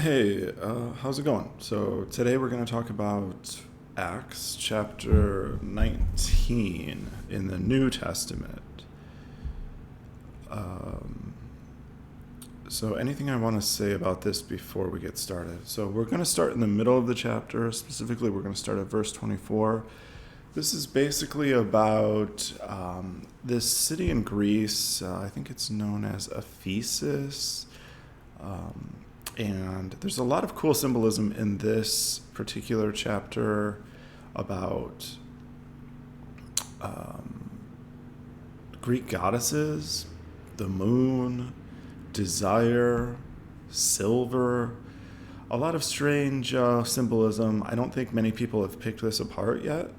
Hey, how's it going? So today we're going to talk about Acts chapter 19 in the New Testament. Um, so anything I want to say about this before we get started? So we're going to start in the middle of the chapter. Specifically, we're going to start at verse 24. This is basically about this city in Greece. I think it's known as Ephesus. And there's a lot of cool symbolism in this particular chapter about Greek goddesses, the moon, desire, silver, a lot of strange symbolism. I don't think many people have picked this apart yet.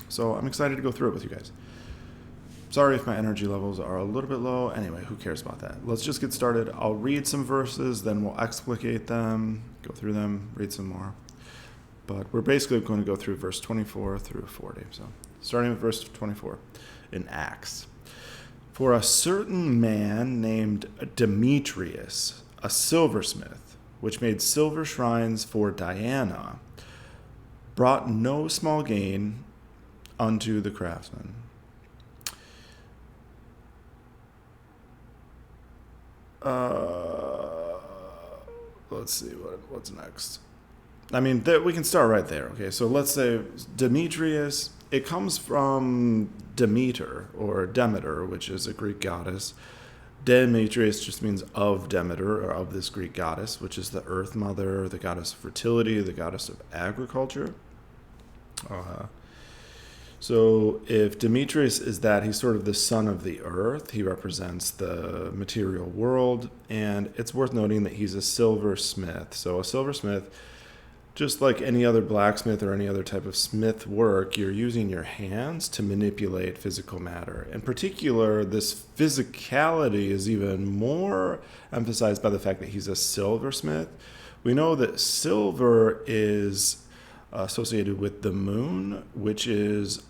So I'm excited to go through it with you guys. Sorry if my energy levels are a little bit low. Anyway, who cares about that? Let's just get started. I'll read some verses, then we'll explicate them, go through them, read some more. But we're basically going to go through verse 24 through 40. So starting with verse 24 in Acts. For a certain man named Demetrius, a silversmith, which made silver shrines for Diana, brought no small gain unto the craftsmen. Let's see what's next. I mean, we can start right there. Okay, so let's say Demetrius. It comes from Demeter or Demeter, which is a Greek goddess. Demetrius just means of Demeter, or of this Greek goddess, which is the earth mother, the goddess of fertility, the goddess of agriculture. So if Demetrius is that, he's sort of the son of the earth. He represents the material world. And it's worth noting that he's a silversmith. So a silversmith, just like any other blacksmith or any other type of smith work, you're using your hands to manipulate physical matter. In particular, this physicality is even more emphasized by the fact that he's a silversmith. We know that silver is associated with the moon, which is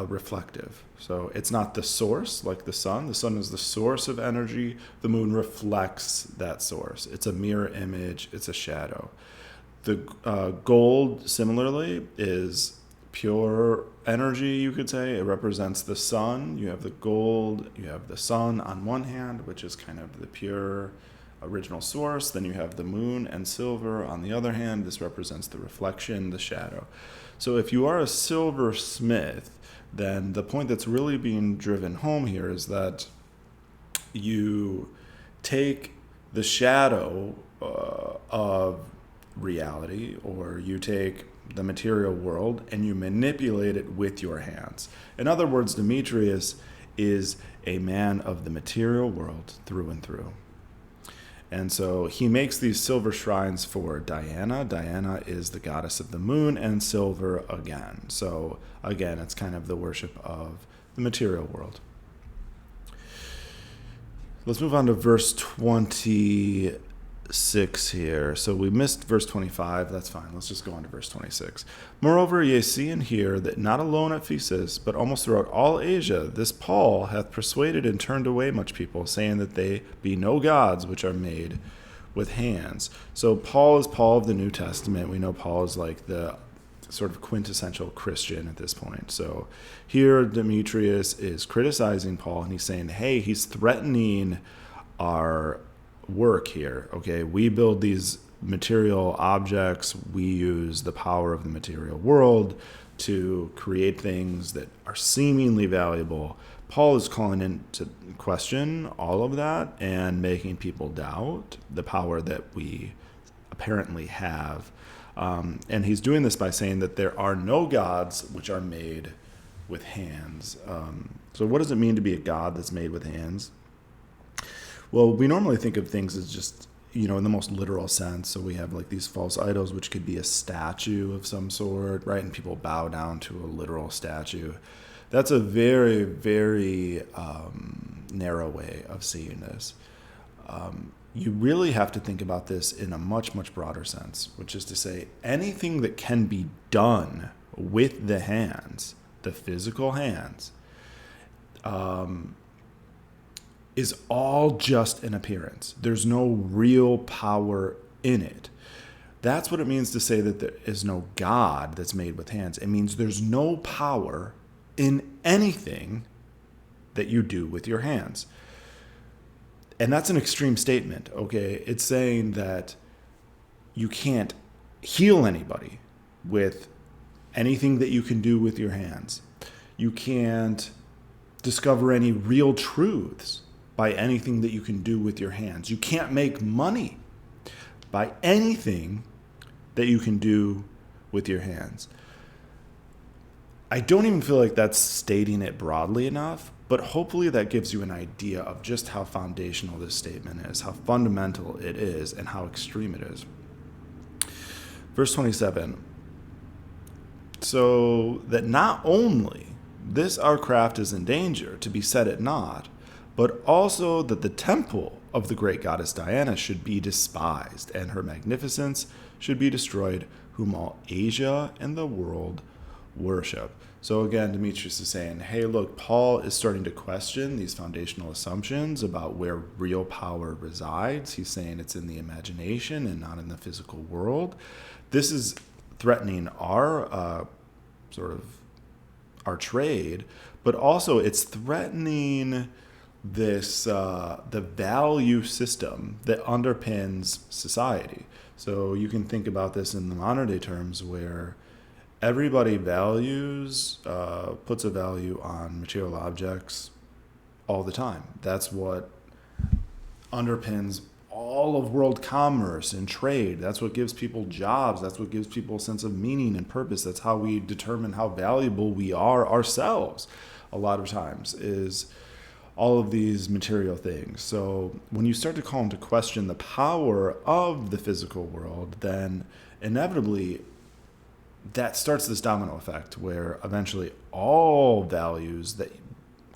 reflective. So it's not the source like the sun. The sun is the source of energy. The moon reflects that source. It's a mirror image. It's a shadow. The gold, similarly, is pure energy, you could say. It represents the sun. You have the gold. You have the sun on one hand, which is kind of the pure original source. Then you have the moon and silver on the other hand. This represents the reflection, the shadow. So if you are a silversmith, then the point that's really being driven home here is that you take the shadow of reality, or you take the material world and you manipulate it with your hands. In other words, Demetrius is a man of the material world through and through. And so he makes these silver shrines for Diana. Diana is the goddess of the moon, and silver again. So again, it's kind of the worship of the material world. Let's move on to verse 26 here. So we missed verse 25. That's fine. Let's just go on to verse 26. Moreover, ye see and hear that not alone at Ephesus, but almost throughout all Asia, this Paul hath persuaded and turned away much people, saying that they be no gods which are made with hands. So Paul is Paul of the New Testament. We know Paul is like the sort of quintessential Christian at this point. So here Demetrius is criticizing Paul, and he's saying, hey, he's threatening our work here. Okay, we build these material objects. We use the power of the material world to create things that are seemingly valuable. Paul is calling into question all of that and making people doubt the power that we apparently have. And he's doing this by saying that there are no gods which are made with hands. So what does it mean to be a god that's made with hands? Well, we normally think of things as just, in the most literal sense. So we have like these false idols, which could be a statue of some sort, right? And people bow down to a literal statue. That's a very, very narrow way of seeing this. You really have to think about this in a much, much broader sense, which is to say anything that can be done with the hands, the physical hands, is all just an appearance. There's no real power in it. That's what it means to say that there is no God that's made with hands. It means there's no power in anything that you do with your hands. And that's an extreme statement, okay? It's saying that you can't heal anybody with anything that you can do with your hands. You can't discover any real truths by anything that you can do with your hands. You can't make money by anything that you can do with your hands. I don't even feel like that's stating it broadly enough, but hopefully that gives you an idea of just how foundational this statement is, how fundamental it is, and how extreme it is. Verse 27, so that not only this our craft is in danger to be set at naught, but also that the temple of the great goddess Diana should be despised, and her magnificence should be destroyed, whom all Asia and the world worship. So again, Demetrius is saying, hey, look, Paul is starting to question these foundational assumptions about where real power resides. He's saying it's in the imagination and not in the physical world. This is threatening our our trade, but also it's threatening this the value system that underpins society. So you can think about this in the modern day terms where everybody values, puts a value on material objects all the time. That's what underpins all of world commerce and trade. That's what gives people jobs. That's what gives people a sense of meaning and purpose. That's how we determine how valuable we are ourselves a lot of times, is all of these material things. So when you start to call into question the power of the physical world, then inevitably that starts this domino effect where eventually all values that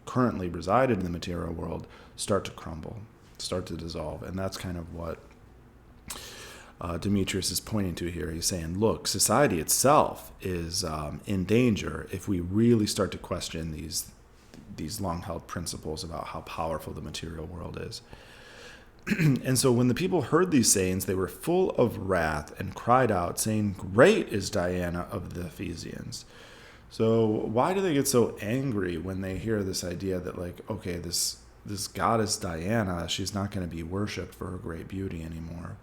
currently resided in the material world start to crumble, start to dissolve. And that's kind of what Demetrius is pointing to here. He's saying, look, society itself is in danger if we really start to question these long-held principles about how powerful the material world is. And so when the people heard these sayings, they were full of wrath and cried out, saying, great is Diana of the Ephesians. So why do they get so angry when they hear this idea that, like, okay, this goddess Diana, she's not going to be worshipped for her great beauty anymore?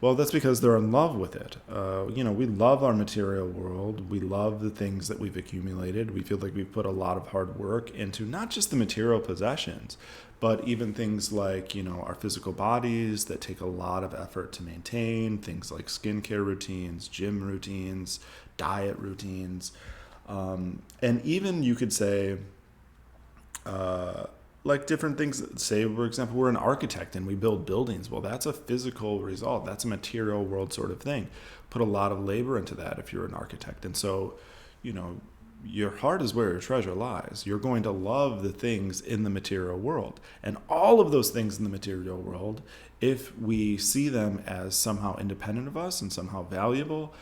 Well, that's because they're in love with it. We love our material world. We love the things that we've accumulated. We feel like we've put a lot of hard work into not just the material possessions, but even things like, our physical bodies that take a lot of effort to maintain, things like skincare routines, gym routines, diet routines. And even you could say, like different things. Say, for example, we're an architect and we build buildings. Well, that's a physical result. That's a material world sort of thing. Put a lot of labor into that if you're an architect. And so, your heart is where your treasure lies. You're going to love the things in the material world. And all of those things in the material world, if we see them as somehow independent of us and somehow valuable,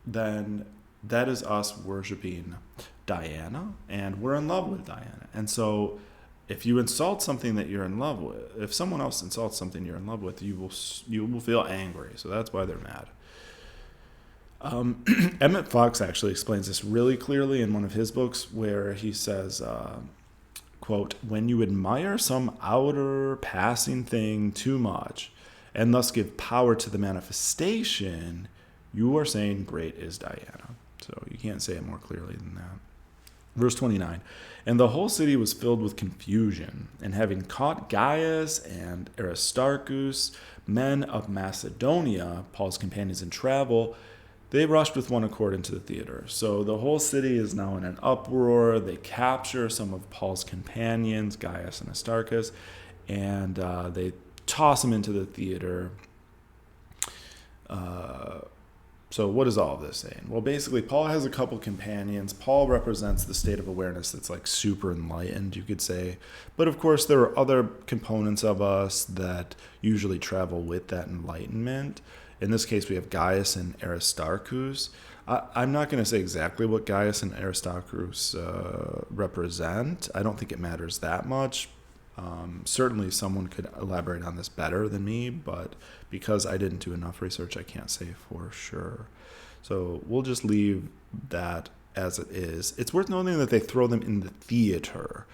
then that is us worshiping Diana, and we're in love with Diana. And so if you insult something that you're in love with, if someone else insults something you're in love with, you will feel angry. So that's why they're mad. Emmett Fox actually explains this really clearly in one of his books, where he says, quote, when you admire some outer passing thing too much and thus give power to the manifestation, you are saying great is Diana. So you can't say it more clearly than that. Verse 29, and the whole city was filled with confusion, and having caught Gaius and Aristarchus, men of Macedonia, Paul's companions in travel, they rushed with one accord into the theater. So the whole city is now in an uproar. They capture some of Paul's companions, Gaius and Aristarchus, and they toss them into the theater. So what is all of this saying? Well, basically, Paul has a couple companions. Paul represents the state of awareness that's like super enlightened, you could say. But of course, there are other components of us that usually travel with that enlightenment. In this case, we have Gaius and Aristarchus. I'm not going to say exactly what Gaius and Aristarchus represent. I don't think it matters that much. Certainly someone could elaborate on this better than me, but because I didn't do enough research, I can't say for sure. So we'll just leave that as it is. It's worth noting that they throw them in the theater.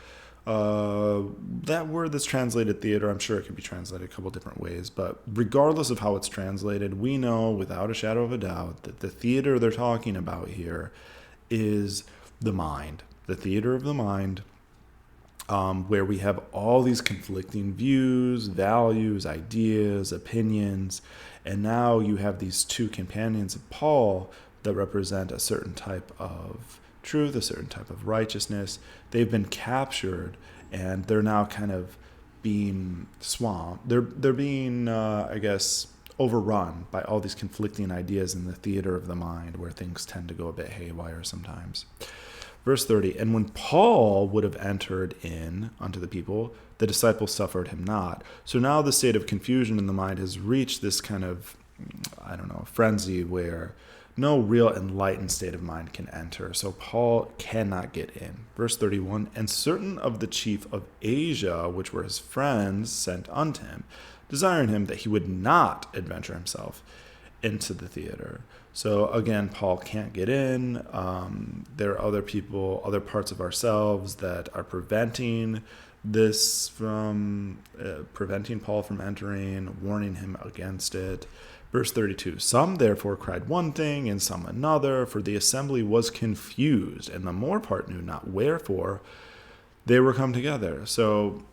That word that's translated theater, I'm sure it could be translated a couple different ways, but regardless of how it's translated, we know without a shadow of a doubt that the theater they're talking about here is the mind, the theater of the mind, where we have all these conflicting views, values, ideas, opinions, and now you have these two companions of Paul that represent a certain type of truth, a certain type of righteousness. They've been captured, and they're now kind of being swamped. They're being, overrun by all these conflicting ideas in the theater of the mind, where things tend to go a bit haywire sometimes. Verse 30, and when Paul would have entered in unto the people, the disciples suffered him not. So now the state of confusion in the mind has reached this kind of, frenzy where no real enlightened state of mind can enter. So Paul cannot get in. Verse 31, and certain of the chief of Asia, which were his friends, sent unto him, desiring him that he would not adventure himself into the theater. So again, Paul can't get in. There are other people, other parts of ourselves that are preventing Paul from entering, warning him against it. Verse 32, some therefore cried one thing, and some another, for the assembly was confused, and the more part knew not wherefore they were come together. So,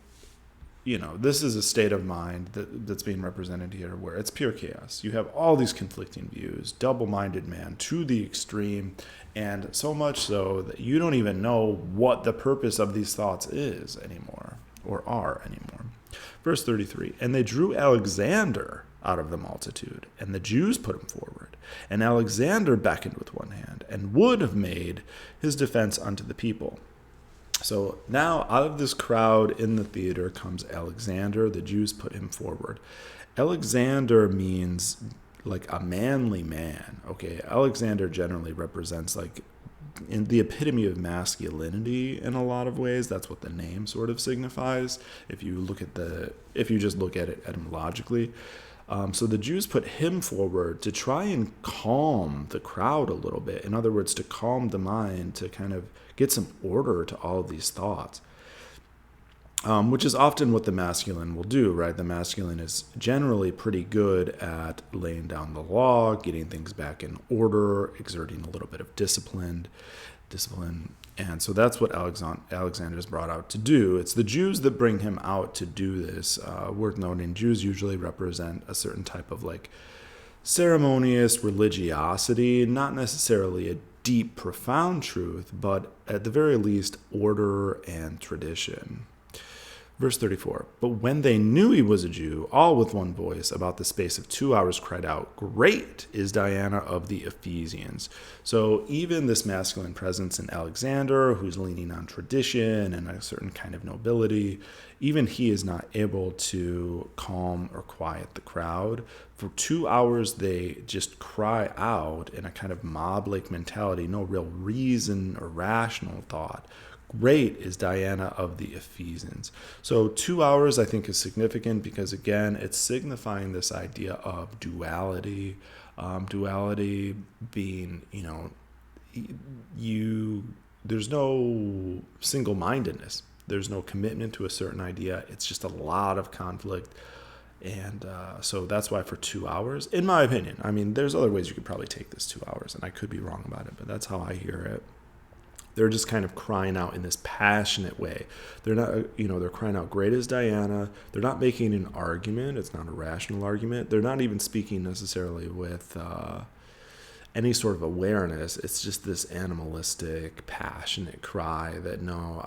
this is a state of mind that's being represented here where it's pure chaos. You have all these conflicting views, double-minded man to the extreme, and so much so that you don't even know what the purpose of these thoughts is anymore, or are anymore. Verse 33, and they drew Alexander out of the multitude, and the Jews put him forward. And Alexander beckoned with one hand, and would have made his defense unto the people. So now out of this crowd in the theater comes Alexander. The Jews put him forward. Alexander means like a manly man. Okay, Alexander generally represents like in the epitome of masculinity in a lot of ways. That's what the name sort of signifies. If you just look at it etymologically. So the Jews put him forward to try and calm the crowd a little bit. In other words, to calm the mind, to kind of get some order to all of these thoughts, which is often what the masculine will do, right? The masculine is generally pretty good at laying down the law, getting things back in order, exerting a little bit of discipline. And so that's what Alexander is brought out to do. It's the Jews that bring him out to do this. Worth noting, Jews usually represent a certain type of like ceremonious religiosity, not necessarily a deep, profound truth, but at the very least, order and tradition. Verse 34, but when they knew he was a Jew, all with one voice, about the space of 2 hours cried out, great is Diana of the Ephesians. So even this masculine presence in Alexander, who's leaning on tradition and a certain kind of nobility, even he is not able to calm or quiet the crowd. For 2 hours, they just cry out in a kind of mob-like mentality, no real reason or rational thought. Great is Diana of the Ephesians. So 2 hours I think is significant because, again, it's signifying this idea of duality. Duality being, there's no single-mindedness. There's no commitment to a certain idea. It's just a lot of conflict. And so that's why for 2 hours, in my opinion, I mean, there's other ways you could probably take this 2 hours, and I could be wrong about it, but that's how I hear it. They're just kind of crying out in this passionate way. They're not, they're crying out, great is Diana. They're not making an argument. It's not a rational argument. They're not even speaking necessarily with any sort of awareness. It's just this animalistic, passionate cry that, no,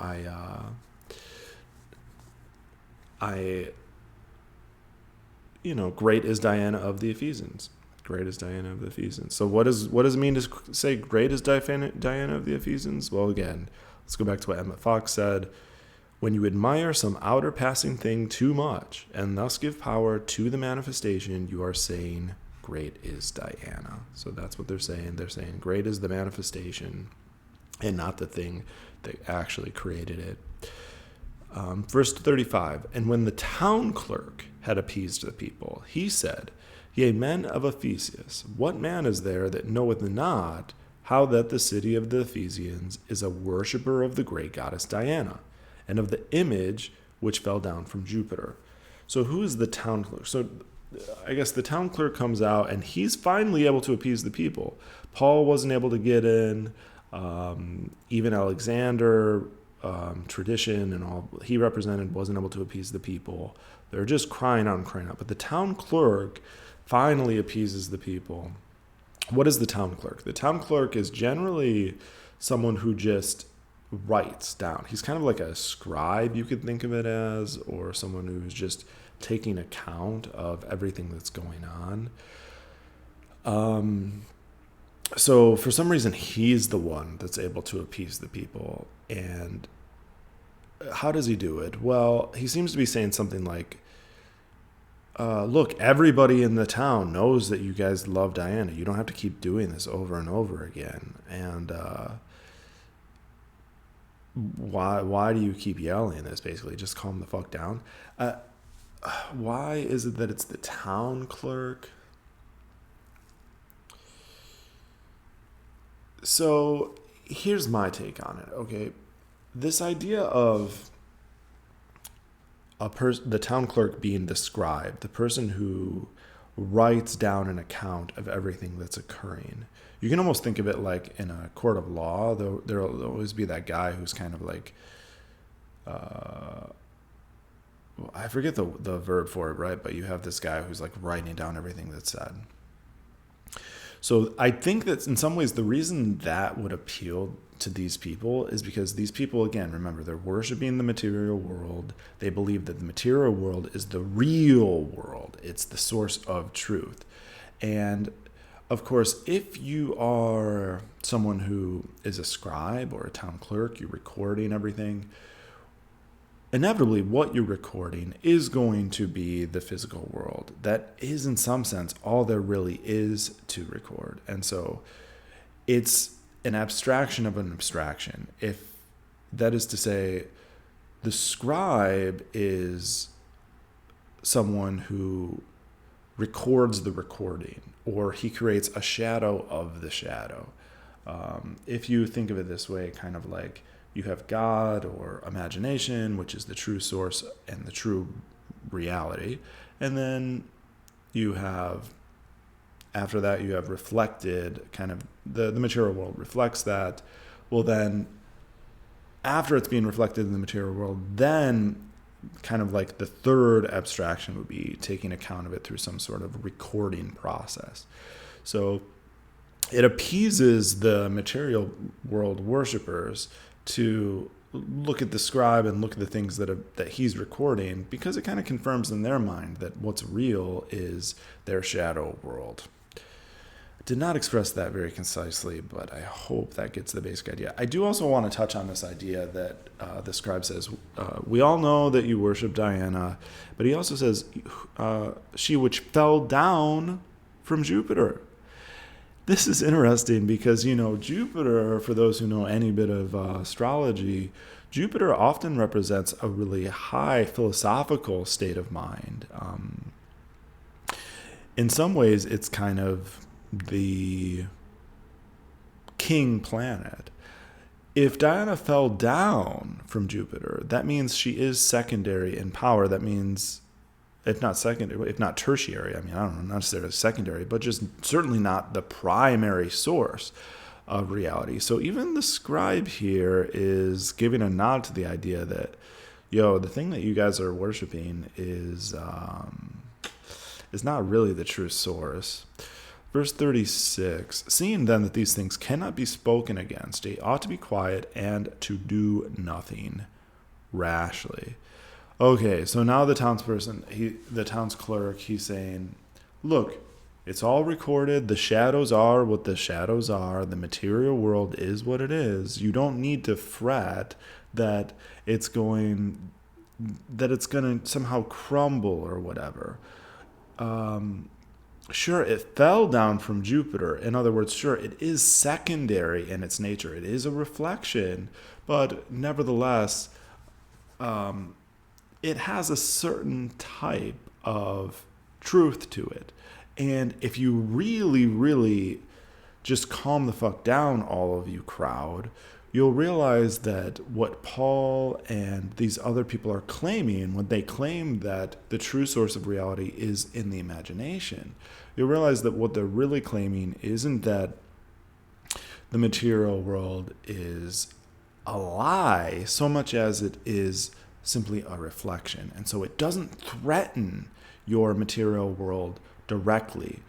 great is Diana of the Ephesians. Great is Diana of the Ephesians. So what does it mean to say great is Diana of the Ephesians? Well, again, let's go back to what Emmett Fox said. When you admire some outer passing thing too much and thus give power to the manifestation, you are saying great is Diana. So that's what they're saying. They're saying great is the manifestation and not the thing that actually created it. Verse 35, and when the town clerk had appeased the people, he said, Yea, men of Ephesus, what man is there that knoweth not how that the city of the Ephesians is a worshipper of the great goddess Diana, and of the image which fell down from Jupiter? So who is the town clerk? So I guess the town clerk comes out, and he's finally able to appease the people. Paul wasn't able to get in. Even Alexander, tradition and all he represented wasn't able to appease the people. They're just crying out and crying out. But the town clerk finally appeases the people. What is the town clerk? The town clerk is generally someone who just writes down. He's kind of like a scribe, you could think of it as, or someone who's just taking account of everything that's going on. So for some reason, he's the one that's able to appease the people. And how does he do it? Well, he seems to be saying something like, look, everybody in the town knows that you guys love Diana. You don't have to keep doing this over and over again. And why do you keep yelling this, basically? Just calm the fuck down. Why is it that it's the town clerk? So here's my take on it, okay? This idea of the town clerk being the scribe, the person who writes down an account of everything that's occurring. You can almost think of it like in a court of law. There'll always be that guy who's kind of like, I forget the verb for it, right? But you have this guy who's like writing down everything that's said. So I think that in some ways the reason that would appeal to these people is because these people, again, remember, they're worshiping the material world. They believe that the material world is the real world. It's the source of truth. And of course, if you are someone who is a scribe or a town clerk, you're recording everything, inevitably what you're recording is going to be the physical world. That is, in some sense, all there really is to record. And so it's an abstraction of an abstraction. If that is to say, the scribe is someone who records the recording, or he creates a shadow of the shadow. If you think of it this way, kind of like you have God or imagination, which is the true source and the true reality. And then you have, after that, you have reflected, kind of the material world reflects that. Well, then after it's being reflected in the material world, then kind of like the third abstraction would be taking account of it through some sort of recording process. So it appeases the material world worshipers to look at the scribe and look at the things that he's recording, because it kind of confirms in their mind that what's real is their shadow world. I did not express that very concisely, but I hope that gets the basic idea. I do also want to touch on this idea that the scribe says, we all know that you worship Diana, but he also says, she which fell down from Jupiter. This is interesting because, Jupiter, for those who know any bit of astrology, Jupiter often represents a really high philosophical state of mind. In some ways, it's kind of the king planet. If Diana fell down from Jupiter, that means she is secondary in power. That means, if not secondary, if not tertiary, I don't know, not necessarily secondary, but just certainly not the primary source of reality. So even the scribe here is giving a nod to the idea that, the thing that you guys are worshiping is not really the true source. Verse 36, seeing then that these things cannot be spoken against, ye ought to be quiet and to do nothing rashly. Okay, so now the townsperson, the town's clerk, he's saying, look, it's all recorded. The shadows are what the shadows are. The material world is what it is. You don't need to fret that it's going to somehow crumble or whatever. sure, it fell down from Jupiter. In other words, sure, it is secondary in its nature. It is a reflection, but nevertheless, it has a certain type of truth to it. And if you really, really just calm the fuck down, all of you crowd, you'll realize that what Paul and these other people are claiming when they claim that the true source of reality is in the imagination, you'll realize that what they're really claiming isn't that the material world is a lie so much as it is simply a reflection. And so it doesn't threaten your material world directly.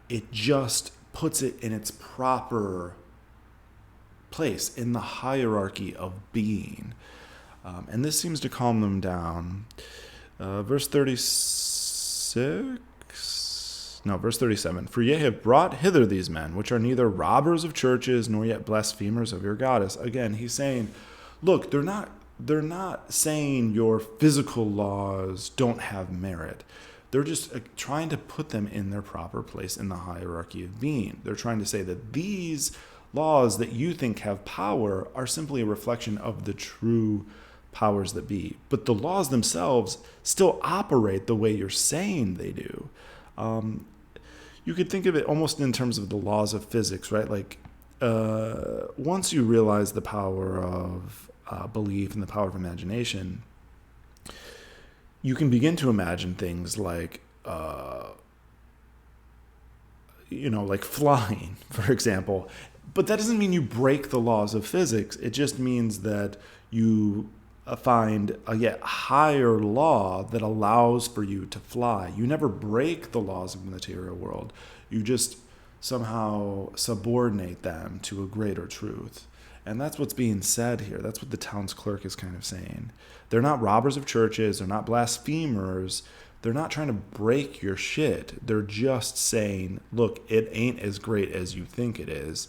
It just puts it in its proper place in the hierarchy of being. And this seems to calm them down. Verse 37. For ye have brought hither these men, which are neither robbers of churches, nor yet blasphemers of your goddess. Again, he's saying, look, they're not saying your physical laws don't have merit. They're just trying to put them in their proper place in the hierarchy of being. They're trying to say that these laws that you think have power are simply a reflection of the true powers that be. But the laws themselves still operate the way you're saying they do. You could think of it almost in terms of the laws of physics, right? Like, once you realize the power of belief and the power of imagination, you can begin to imagine things like, like flying, for example. But that doesn't mean you break the laws of physics. It just means that you find a yet higher law that allows for you to fly. You never break the laws of the material world. You just somehow subordinate them to a greater truth. And that's what's being said here. That's what the town's clerk is kind of saying. They're not robbers of churches. They're not blasphemers. They're not trying to break your shit. They're just saying, look, it ain't as great as you think it is.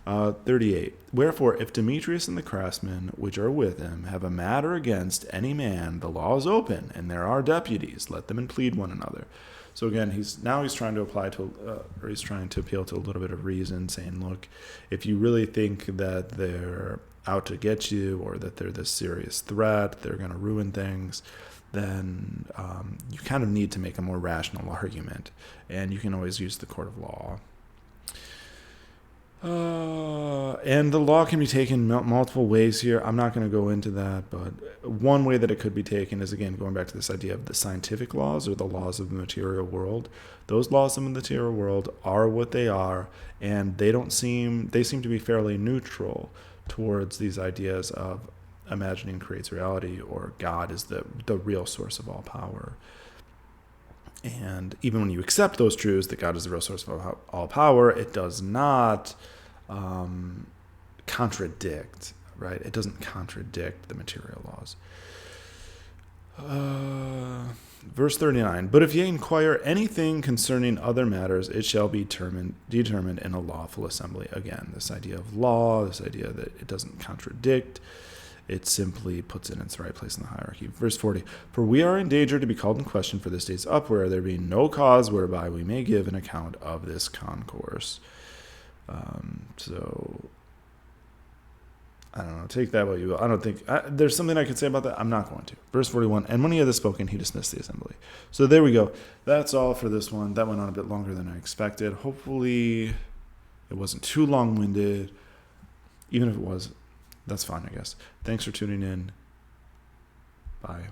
38. Wherefore, if Demetrius and the craftsmen which are with him have a matter against any man, the law is open, and there are deputies. Let them plead one another. So again, he's trying to he's trying to appeal to a little bit of reason, saying, look, if you really think that they're out to get you or that they're this serious threat, they're going to ruin things, then you kind of need to make a more rational argument, and you can always use the court of law. And the law can be taken multiple ways here. I'm not going to go into that, but one way that it could be taken is, again, going back to this idea of the scientific laws or the laws of the material world. Those laws of the material world are what they are, and they seem to be fairly neutral towards these ideas of imagining creates reality or God is the real source of all power. And even when you accept those truths, that God is the real source of all power, it does not contradict, right? It doesn't contradict the material laws. Verse 39, but if ye inquire anything concerning other matters, it shall be determined in a lawful assembly. Again, this idea of law, this idea that it doesn't contradict, it simply puts it in its right place in the hierarchy. Verse 40, for we are in danger to be called in question for this day's uproar, there being no cause whereby we may give an account of this concourse. So, I don't know, take that what you will. I don't think, there's something I could say about that. I'm not going to. Verse 41, and when he had thus spoken, he dismissed the assembly. So there we go. That's all for this one. That went on a bit longer than I expected. Hopefully it wasn't too long-winded. Even if it was, that's fine, I guess. Thanks for tuning in. Bye.